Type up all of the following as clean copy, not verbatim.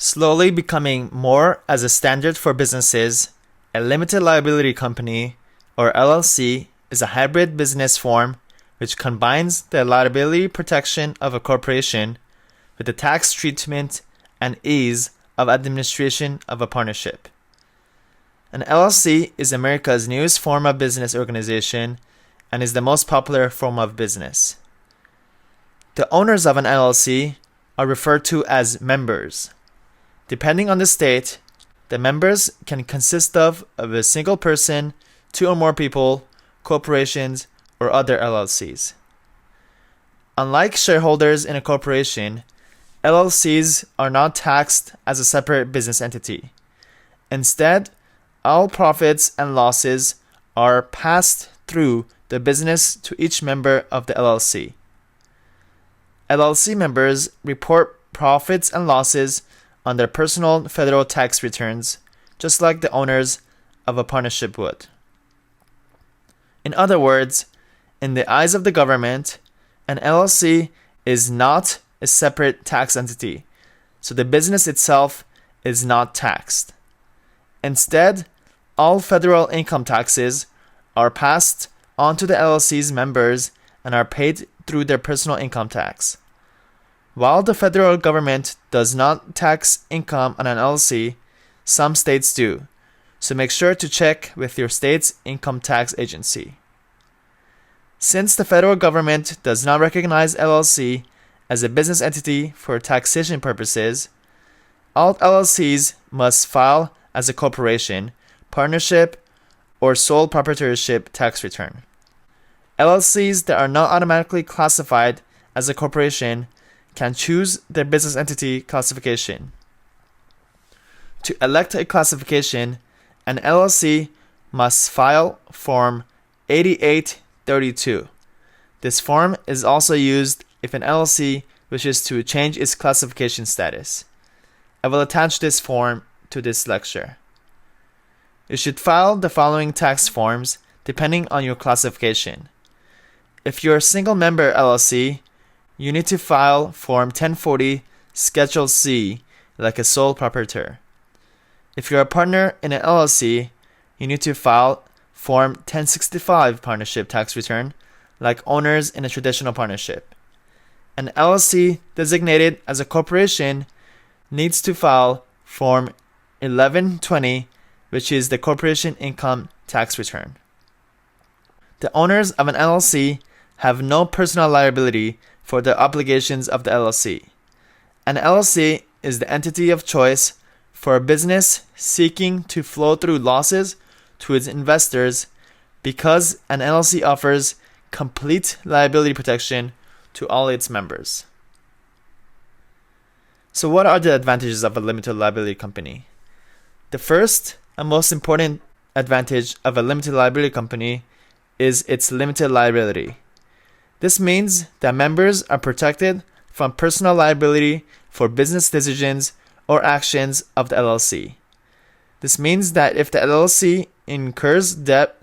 Slowly becoming more as a standard for businesses, a limited liability company, or LLC, is a hybrid business form which combines the liability protection of a corporation with the tax treatment and ease of administration of a partnership. An LLC is America's newest form of business organization and is the most popular form of business. The owners of an LLC are referred to as members. Depending on the state, the members can consist of a single person, two or more people, corporations, or other LLCs. Unlike shareholders in a corporation, LLCs are not taxed as a separate business entity. Instead, all profits and losses are passed through the business to each member of the LLC. LLC members report profits and losses on their personal federal tax returns, just like the owners of a partnership would. In other words, in the eyes of the government, an LLC is not a separate tax entity, so the business itself is not taxed. Instead, all federal income taxes are passed on to the LLC's members and are paid through their personal income tax. While the federal government does not tax income on an LLC, some states do, so make sure to check with your state's income tax agency. Since the federal government does not recognize LLC as a business entity for taxation purposes, all LLCs must file as a corporation, partnership, or sole proprietorship tax return. LLCs that are not automatically classified as a corporation can choose their business entity classification. To elect a classification, an LLC must file Form 8832. This form is also used if an LLC wishes to change its classification status. I will attach this form to this lecture. You should file the following tax forms depending on your classification. If you're a single member LLC, you need to file Form 1040 Schedule C like a sole proprietor. If you're a partner in an LLC, you need to file Form 1065 Partnership Tax Return like owners in a traditional partnership. An LLC designated as a corporation needs to file Form 1120, which is the Corporation Income Tax Return. The owners of an LLC have no personal liability for the obligations of the LLC. An LLC is the entity of choice for a business seeking to flow through losses to its investors because an LLC offers complete liability protection to all its members. So what are the advantages of a limited liability company? The first and most important advantage of a limited liability company is its limited liability. This means that members are protected from personal liability for business decisions or actions of the LLC. This means that if the LLC incurs debt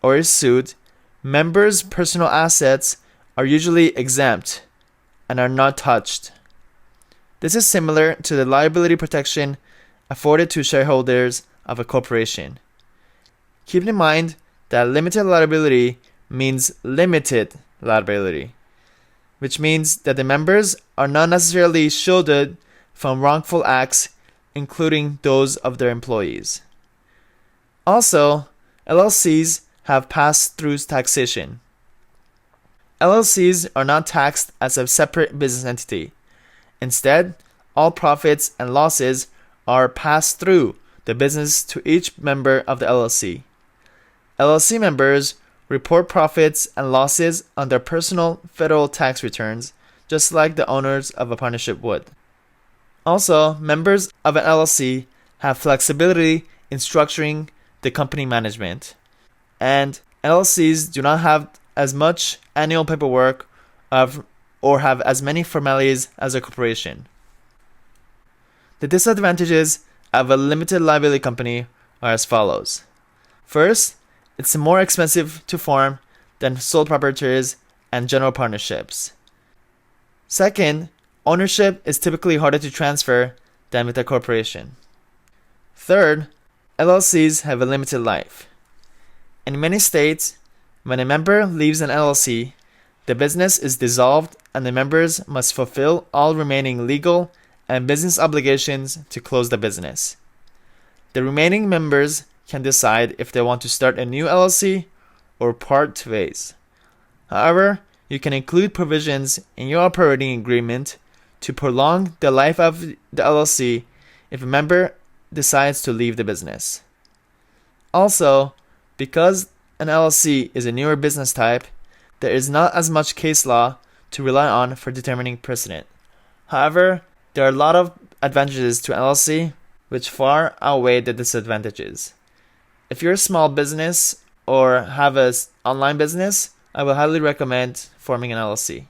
or is sued, members' personal assets are usually exempt and are not touched. This is similar to the liability protection afforded to shareholders of a corporation. Keep in mind that limited liability means limited liability, which means that the members are not necessarily shielded from wrongful acts, including those of their employees. Also, LLCs have pass-through taxation. LLCs are not taxed as a separate business entity. Instead, all profits and losses are passed through the business to each member of the LLC. LLC members report profits and losses on their personal federal tax returns, just like the owners of a partnership would. Also, members of an LLC have flexibility in structuring the company management, and LLCs do not have as much annual paperwork or have as many formalities as a corporation. The disadvantages of a limited liability company are as follows. First, it's more expensive to form than sole proprietors and general partnerships. Second, ownership is typically harder to transfer than with a corporation. Third, LLCs have a limited life. In many states, when a member leaves an LLC, the business is dissolved and the members must fulfill all remaining legal and business obligations to close the business. The remaining members can decide if they want to start a new LLC or part ways. However, you can include provisions in your operating agreement to prolong the life of the LLC if a member decides to leave the business. Also, because an LLC is a newer business type, there is not as much case law to rely on for determining precedent. However, there are a lot of advantages to an LLC which far outweigh the disadvantages. If you're a small business or have an online business, I will highly recommend forming an LLC.